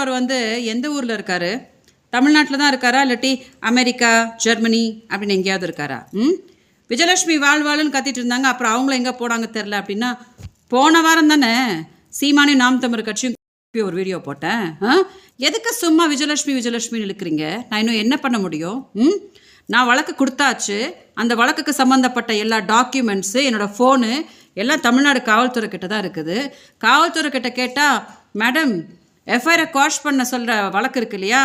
சொல்கிறவர் வந்து எந்த ஊரில் இருக்காரு? தமிழ்நாட்டில் தான் இருக்காரா, இல்லாட்டி அமெரிக்கா, ஜெர்மனி அப்படின்னு எங்கேயாவது இருக்காரா? விஜயலட்சுமி வாழ்வாளுன்னு கத்திட்டு இருந்தாங்க, அப்புறம் அவங்கள எங்கே போனாங்க தெரில அப்படின்னா, போன வாரம் தானே சீமானி நாம் தமிழ் கட்சியும் ஒரு வீடியோ போட்டேன். எதுக்கு சும்மா விஜயலட்சுமின்னு இழுக்கிறீங்க? நான் இன்னும் என்ன பண்ண முடியும்? நான் வழக்கு கொடுத்தாச்சு. அந்த வழக்குக்கு சம்மந்தப்பட்ட எல்லா டாக்குமெண்ட்ஸு, என்னோடய ஃபோனு எல்லாம் தமிழ்நாடு காவல்துறை கிட்ட தான் இருக்குது. காவல்துறை கிட்ட கேட்டால், மேடம் எஃப்ஐஆரை குவாஷ் பண்ண சொல்கிற வழக்கு இருக்கு இல்லையா,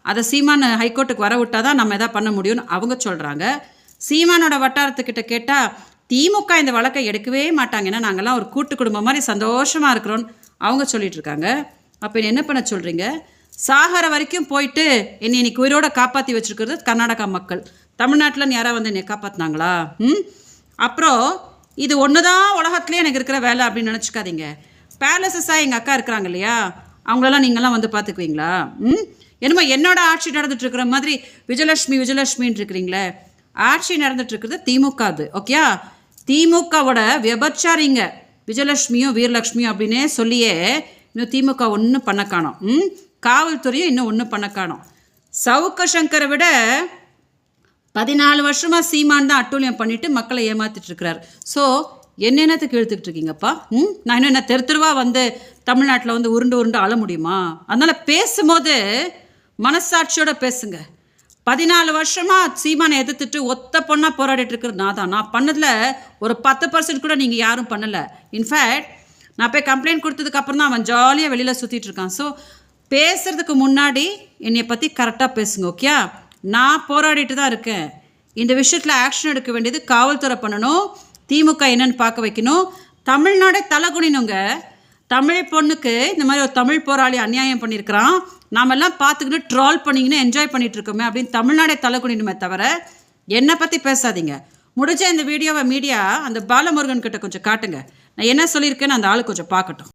அதை சீமான் ஹைகோர்ட்டுக்கு வர விட்டால் தான் நம்ம எதாவது பண்ண முடியும்னு அவங்க சொல்கிறாங்க. சீமானோட வட்டாரத்துக்கிட்ட கேட்டால் திமுக இந்த வழக்கை எடுக்கவே மாட்டாங்க, ஏன்னா நாங்கள்லாம் ஒரு கூட்டு குடும்பம் மாதிரி சந்தோஷமாக இருக்கிறோன்னு அவங்க சொல்லிட்டு இருக்காங்க. அப்போ என்ன பண்ண சொல்கிறீங்க? சாகர வரைக்கும் போயிட்டு என்னை இன்னைக்கு உயிரோட காப்பாற்றி வச்சுருக்கிறது கர்நாடகா மக்கள். தமிழ்நாட்டில் யாராவது வந்து என்னை காப்பாற்றினாங்களா? அப்புறம் இது ஒன்று தான் உலகத்துலேயே எனக்கு இருக்கிற வேலை அப்படின்னு நினச்சிக்காதீங்க. பேலசஸாக எங்கள் அக்கா இருக்கிறாங்க இல்லையா, அவங்களெல்லாம் நீங்களாம் வந்து பார்த்துக்குவீங்களா? என்னமோ என்னோட ஆட்சி நடந்துட்டுருக்கிற மாதிரி விஜயலட்சுமின்னு இருக்கிறீங்களே. ஆட்சி நடந்துட்டுருக்குறது திமுக. அது ஓகே, திமுகவோட விபச்சாரிங்க விஜயலட்சுமியும் வீரலட்சுமியும் அப்படின்னே சொல்லியே இன்னும் திமுக ஒன்றும் பண்ண காணோம். காவல்துறையும் இன்னும் ஒன்றும் பண்ண காணோம். சவுக்க சங்கரை விட 14 வருஷமாக சீமான் தான் அட்டூழியம் பண்ணிவிட்டு மக்களை ஏமாற்றிட்டு இருக்கிறார். ஸோ என்னென்னத்துக்கு இழுத்துக்கிட்டு இருக்கீங்கப்பா? நான் இன்னும் என்ன தெருவாக வந்து தமிழ்நாட்டில் வந்து உருண்டு அழ முடியுமா? அதனால் பேசும்போது மனசாட்சியோடு பேசுங்க. 14 வருஷமாக சீமானை எதிர்த்துட்டு ஒத்த பொண்ணாக போராடிட்டு இருக்கிறது நான் தான். நான் பண்ணதில் ஒரு 10% கூட நீங்கள் யாரும் பண்ணலை. இன்ஃபேக்ட் நான் போய் கம்ப்ளைண்ட் கொடுத்ததுக்கப்புறம் தான் அவன் ஜாலியாக வெளியில் சுற்றிட்டு இருக்கான். ஸோ பேசுகிறதுக்கு முன்னாடி என்னை பற்றி கரெக்டாக பேசுங்க. ஓகே, நான் போராடிட்டு தான் இருக்கேன். இந்த விஷயத்தில் ஆக்ஷன் எடுக்க வேண்டியது காவல்துறை பண்ணணும். திமுக என்னன்னு பார்க்க வைக்கணும். தமிழ்நாடே தலைகுனினுங்க. தமிழ் பொண்ணுக்கு இந்த மாதிரி ஒரு தமிழ் போராளி அநியாயம் பண்ணியிருக்கிறான், நாமெல்லாம் பார்த்துக்கிட்டு ட்ரால் பண்ணிங்கன்னு என்ஜாய் பண்ணிட்டு இருக்கோமே அப்படின்னு தமிழ்நாடே தலைகுனினுமே தவிர என்னை பற்றி பேசாதீங்க. முடிஞ்ச இந்த வீடியோவை மீடியா அந்த பாலமுருகன் கிட்ட கொஞ்சம் காட்டுங்க. நான் என்ன சொல்லியிருக்கேன்னு அந்த ஆளு கொஞ்சம் பார்க்கட்டும்.